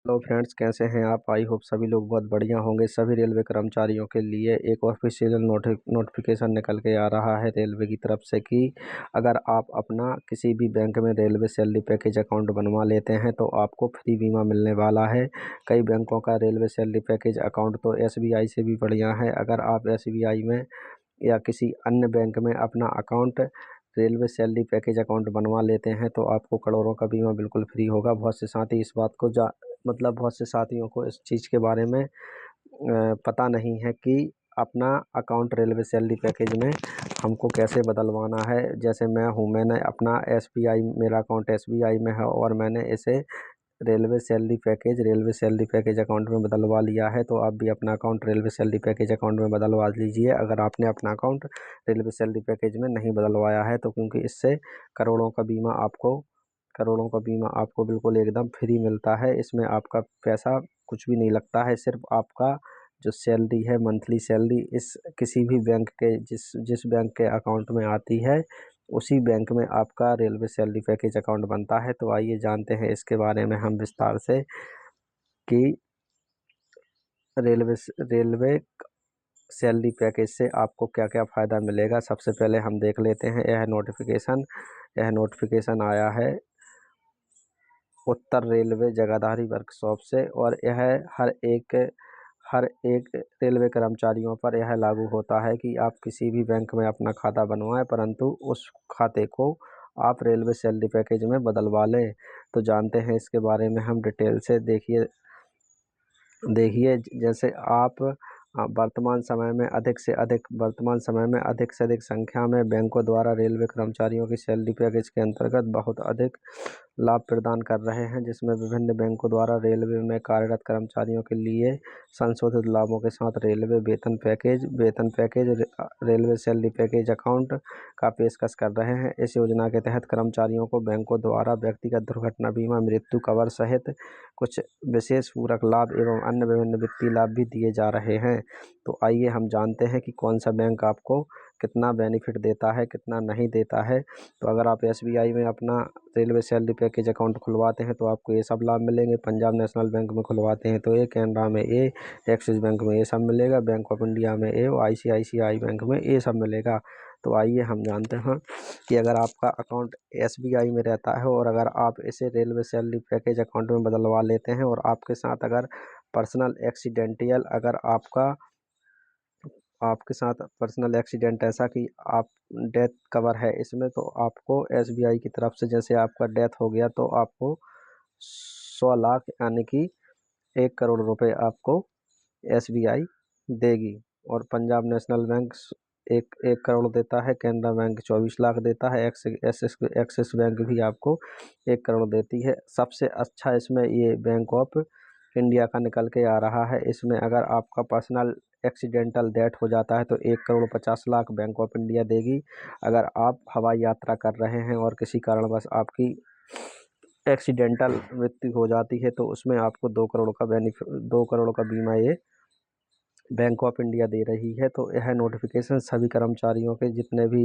Hello friends, कैसे हैं आप। आई होप सभी लोग बहुत बढ़िया होंगे। सभी रेलवे कर्मचारियों के लिए एक ऑफिशियल नोटिफिकेशन निकल के आ रहा है रेलवे की तरफ से कि अगर आप अपना किसी भी बैंक में रेलवे सैलरी पैकेज अकाउंट बनवा लेते हैं तो आपको फ्री बीमा मिलने वाला है। कई बैंकों का रेलवे सैलरी पैकेज अकाउंट तो एसबीआई से भी बढ़िया है। अगर आप एसबीआई में या किसी अन्य बैंक में अपना account railway salary package account बनवा लेते हैं तो आपको करोड़ों का बीमा बिल्कुल फ्री होगा। बहुत से साथी इस बात को बहुत से साथियों को इस चीज़ के बारे में पता नहीं है कि अपना अकाउंट रेलवे सैलरी पैकेज में हमको कैसे बदलवाना है। जैसे मैंने अपना एसबीआई, मेरा अकाउंट एसबीआई में है और मैंने इसे रेलवे सैलरी पैकेज अकाउंट में बदलवा लिया है। तो आप भी अपना account railway salary package account में बदलवा लीजिए अगर आपने अपना अकाउंट रेलवे सैलरी पैकेज में नहीं बदलवाया है तो, क्योंकि इससे करोड़ों का बीमा आपको करोड़ों का बीमा आपको बिल्कुल एकदम फ्री मिलता है। इसमें आपका पैसा कुछ भी नहीं लगता है। सिर्फ आपका जो सैलरी है, मंथली सैलरी, इस किसी भी बैंक के जिस जिस बैंक के अकाउंट में आती है उसी बैंक में आपका रेलवे सैलरी पैकेज अकाउंट बनता है। तो आइए जानते हैं इसके बारे में हम विस्तार से कि रेलवे सैलरी पैकेज से आपको क्या क्या फ़ायदा मिलेगा। सबसे पहले हम देख लेते हैं यह नोटिफिकेशन आया है उत्तर रेलवे जगाधारी वर्कशॉप से और यह हर एक रेलवे कर्मचारियों पर यह लागू होता है कि आप किसी भी बैंक में अपना खाता बनवाएं, परंतु उस खाते को आप रेलवे सैलरी पैकेज में बदलवा लें। तो जानते हैं इसके बारे में हम डिटेल से। देखिए देखिए जैसे आप वर्तमान समय में अधिक से अधिक संख्या में बैंकों द्वारा रेलवे कर्मचारियों की सैलरी पैकेज के अंतर्गत बहुत अधिक लाभ प्रदान कर रहे हैं, जिसमें विभिन्न बैंकों द्वारा रेलवे में कार्यरत कर्मचारियों के लिए संशोधित लाभों के साथ रेलवे वेतन package railway salary package account का पेशकश कर रहे हैं। इस योजना के तहत कर्मचारियों को बैंकों द्वारा व्यक्तिगत दुर्घटना बीमा, मृत्यु कवर सहित कुछ विशेष पूरक लाभ एवं अन्य विभिन्न वित्तीय लाभ भी दिए जा रहे हैं। तो आइए हम जानते हैं कि कौन सा बैंक आपको कितना बेनिफिट देता है, कितना नहीं देता है। तो अगर आप एसबीआई में अपना रेलवे सैलरी पैकेज अकाउंट खुलवाते हैं तो आपको ये सब लाभ मिलेंगे। पंजाब नेशनल बैंक में खुलवाते हैं तो ये, कैनरा में ये, एक्सिस बैंक में ये सब मिलेगा, बैंक ऑफ इंडिया में ये, आईसीआईसीआई बैंक में ये सब मिलेगा। तो आइए हम जानते हैं कि अगर आपका अकाउंट एसबीआई में रहता है और अगर आप इसे रेलवे सैलरी पैकेज अकाउंट में बदलवा लेते हैं और आपके साथ अगर पर्सनल एक्सीडेंटियल अगर आपके साथ पर्सनल एक्सीडेंट ऐसा कि आप डेथ कवर है इसमें, तो आपको एसबीआई की तरफ से जैसे आपका डेथ हो गया तो आपको 100 लाख यानी कि 1 करोड़ रुपए आपको एसबीआई देगी। और पंजाब नेशनल बैंक एक करोड़ देता है, कैनरा बैंक 24 लाख देता है, एक्सिस बैंक भी आपको 1 करोड़ देती है। सबसे अच्छा इसमें ये बैंक ऑफ इंडिया का निकल के आ रहा है। इसमें अगर आपका पर्सनल एक्सीडेंटल डेथ हो जाता है तो 1 crore 50 lakh bank of India देगी। अगर आप हवाई यात्रा कर रहे हैं और किसी कारणवश आपकी एक्सीडेंटल मृत्यु हो जाती है तो उसमें आपको 2 करोड़ का बीमा ये बैंक ऑफ इंडिया दे रही है। तो यह नोटिफिकेशन सभी कर्मचारियों के, जितने भी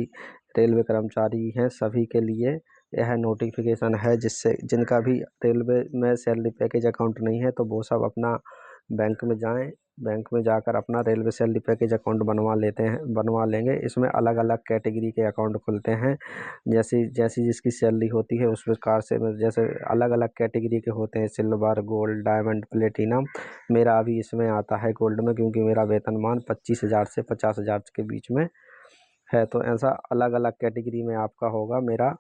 रेलवे कर्मचारी हैं सभी के लिए यह नोटिफिकेशन है, जिससे जिनका भी रेलवे में सैलरी पैकेज अकाउंट नहीं है तो वो सब अपना बैंक में जाएं, बैंक में जाकर अपना रेलवे सैलरी पैकेज अकाउंट बनवा लेंगे। इसमें अलग अलग कैटेगरी के अकाउंट खुलते हैं, जैसी जैसी जिसकी सैलरी होती है उस प्रकार से, जैसे अलग अलग कैटेगरी के होते हैं, सिल्वर, गोल्ड, डायमंड, प्लेटिनम। मेरा अभी इसमें आता है गोल्ड में, क्योंकि मेरा वेतनमान 25,000 से 50,000 के बीच में है। तो ऐसा अलग अलग कैटेगरी में आपका होगा। मेरा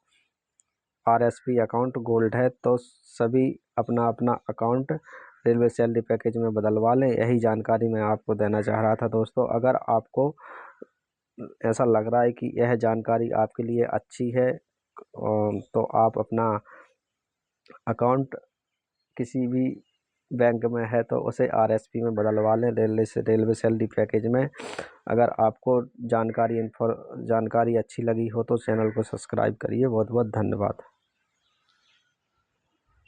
आरएसपी अकाउंट गोल्ड है। तो सभी अपना अपना अकाउंट रेलवे सैलरी पैकेज में बदलवा लें। यही जानकारी मैं आपको देना चाह रहा था दोस्तों। अगर आपको ऐसा लग रहा है कि यह जानकारी आपके लिए अच्छी है तो आप अपना अकाउंट किसी भी बैंक में है तो उसे आरएसपी में बदलवा लें रेलवे सैलरी पैकेज में। अगर आपको जानकारी अच्छी लगी हो तो चैनल को सब्सक्राइब करिए। बहुत बहुत धन्यवाद।